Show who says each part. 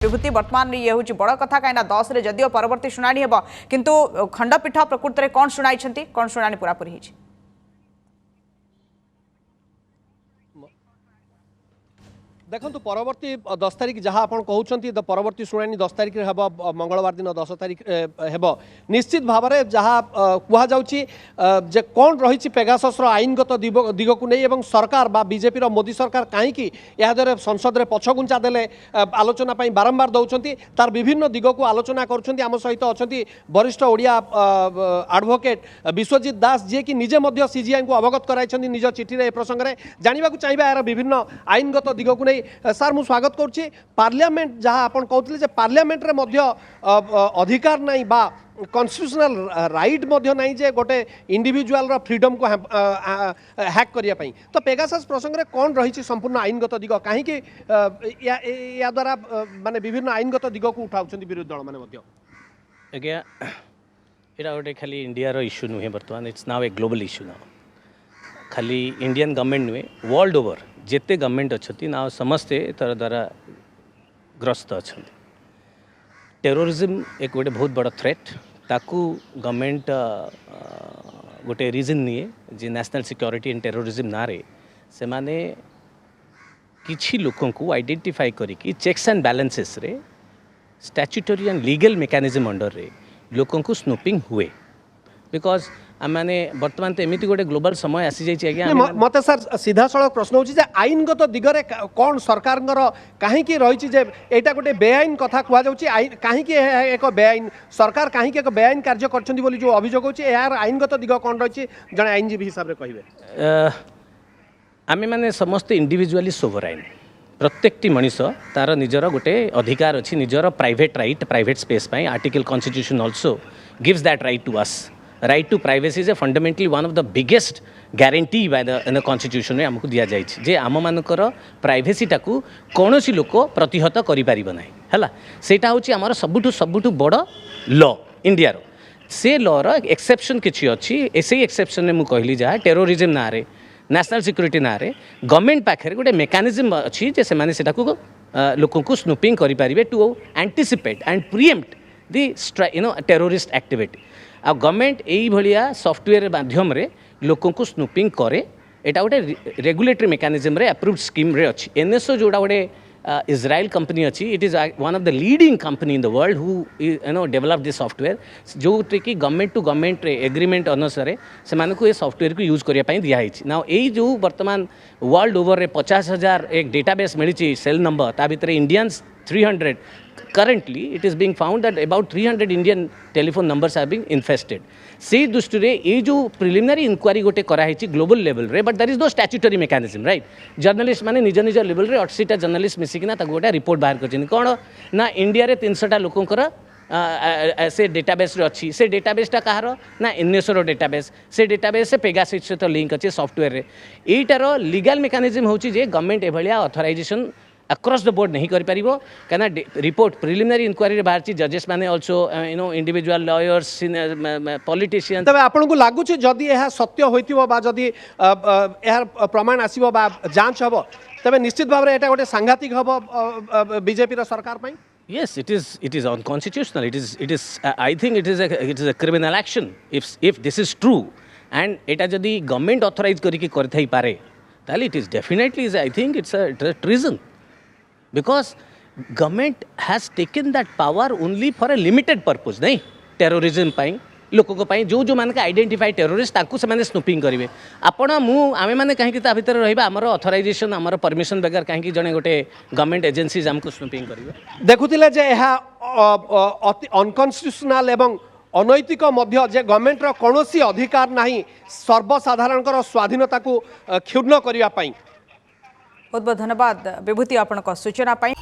Speaker 1: विभूति वर्तमान ये हूँ बड़ कथा कहीं 10 रे जदियो परवर्ती शुणाणी हेब किंतु खंडपीठ प्रकृत में कौन शुणाई कौन शुणाणी पूरापूरी होती
Speaker 2: देखो परवर्ती 10 तारिख जहाँ आप कहते परवर्ती शुणाणी 10 तारिख हम मंगलवार दिन 10 तारिख हेब निश्चित भाव में जहाँ कह कौन रही पेगासस आईनगत दिग को नहीं एवं सरकार बा बीजेपी मोदी सरकार कहीं याद संसद में पछगुंचा देले आलोचना बारंबार दौरान तार विभिन्न दिग को आलोचना करुँच सहित अच्छा वरिष्ठ ओडिया एडवोकेट विश्वजित दास जी की निजे सीजीआई को अवगत कराई निज चिठी ए प्रसंग में जानवा चाहिए यार विभिन्न आईनगत दिग को नहीं सार मु स्वागत करुच्ची पार्लियामेंट जहाँ आप कहते पार्लियामेंट रे मध्य अधिकार नहीं बा कॉन्स्टिट्यूशनल राइट मध्य नहीं जे गोटे इंडिविजुअल रो फ्रीडम को हैक करिया पई तो पेगासस प्रसंग रे कौन रही संपूर्ण आईनगत दिग कहीं या द्वारा माने विभिन्न आईनगत दिग को उठाउछन्ती विरोधी दल माने मध्य
Speaker 3: आज्ञा एटा गोटे खाली इंडिया रो इश्यू नुहे बर्तमान it's now a global issue now खाली इंडियन गवर्नमेंट नुहे वर्ल्ड ओवर जिते गवर्नमेंट अच्छी ना समस्ते तार द्वारा ग्रस्त अच्छा टेरोरिज्म एक गोटे बहुत बड़ थ्रेट ताकू गवर्नमेंट गोटे रीजन निए जे नेशनल सिक्योरिटी एंड टेरोरिज्म ना रे से माने किछि लोकों को आइडेंटिफाई करिकी चेक्स एंड बैलेंसेस रे statutory and legal mechanism under रे लोकों को स्नूपिंग हुए बिकॉज आने बर्तमान तो एमती गोटे ग्लोबल समय आसी जाइए
Speaker 2: मत सर सीधा सड़क प्रश्न हो आईनगत दिगरे कौन सरकार कहीं रही एटा गोटे बेआईन कथा कहुच्छी कहीं एक बेआईन सरकार कहीं एक बेआईन कार्य कर जो अभियोग हो यार आईनगत दिग कौन रही जड़े आईनजीवी हिसाब से कहे
Speaker 3: आमे माने समस्त इंडिविजुअली सोवराइन प्रत्येक मनीष तार निजर गोटे अधिकार अच्छी निजर प्राइवेट राइट प्राइवेट स्पेस पाई article constitution also gives that right to us right to privacy is a fundamentally one of the biggest guarantee by the in the constitution में हमको दिया जाए जे आम मानकर प्राइवेसी टाकू कौन सी लोक प्रतिहत करि परिबो नाही हला सेटा होची हमर सबुठु बड़ लॉ इंडिया रो से लॉ रो एक्सेप्शन किछि अछि एसे एक्सेप्शन ने मु कहली जा टेररिज्म ना रे नेशनल सिक्योरिटी ना रे गवर्नमेंट पाखरे गोटे मेकानिज्म अछि जे से माने सेटा को लोकों को स्नूपिंग करि परिबे to anticipate and preempt the terrorist activity आ गवर्नमेंट यही भाया सॉफ्टवेयर माध्यम रे लोकों को स्नूपिंग करे एटा गोटे रेगुलेटरी मेकानिज्म रे अप्रूव्ड स्कीम रे अछि एनएसओ जोड़ा गोटे इजराइल कंपनी अच्छी it is one of the leading company in the world who develop this software जो कि गवर्नमेंट टू गवर्नमेंट एग्रीमेंट अनुसार से मानक ये सॉफ्टवेयर को यूज करने दिखाई ना यही जो वर्तमान वर्ल्ड ओवर 50,000 एक डेटाबेस मिली सेल नंबर ता भीतर Indians 300 currently it is being found that about 300 Indian telephone numbers are being infested से दृष्टि रे ये जो प्रिलिमिनरी इंक्वारी गोटे कराई ग्लोबल लेवल रे but that is no statutory mechanism right journalist माने निज निज लेवल रे 80टा जर्नलिस्ट मिसिकिना ताको गोटे रिपोर्ट बाहर कर कौन ना इंडिया रे 300टा लोकंकर से डेटाबेस रे अच्छी से डेटाबेसटा कहार ना एनएसओ रो डेटाबेस से डेटाबेस से पेगासस सहित लिंक अच्छे सॉफ्टवेयर रे एटार लीगल मेकानिज्म होची जे गवर्नमेंट एभलिया ऑथराइजेशन अक्रॉस द बोर्ड नहीं कर पारिबो कना रिपोर्ट प्रिलिमिनरी इंक्वारी रे बाहर जजेस माने आल्सो इंडिविजुअल लॉयर्स पॉलिटिशियन
Speaker 2: तबे आपन को लागु छ जदी एहा सत्य होइतिबो बा जदी एहा प्रमाण आसीबो बा जांच हबो तबे निश्चित भाव रे एटा गोटे सांघातिक हबो बीजेपी रा सरकार पई
Speaker 3: Yes, it is unconstitutional. It is. I think it is a criminal action. If this is true, and एटा जदी गवर्नमेंट ऑथराइज करी के करथाई पारे, ताले it is definitely is. I think it's a treason, because government has taken that power only for a limited purpose. नहीं terrorism पाई लोक जो मान identify terrorist ताकू से माने स्नूपिंग करेंगे आपण आमे माने कहीं ता भीतर रहिबा हमर ऑथराइजेशन हमर परमिशन बगैर कहीं जने गोटे गवर्नमेंट एजेंसीज हमको स्नूपिंग करेंगे
Speaker 2: देखुतिले जे एहा अनकॉन्स्टिट्यूशनल एवं अनैतिक मध्य जे गवर्नमेंट रो कोनोसी अधिकार नाही सर्वसाधारणकर स्वाधीनता को क्षुण्ण करिया पई
Speaker 1: बहुत बहुत धन्यवाद विभूति आपन को सूचना पाई।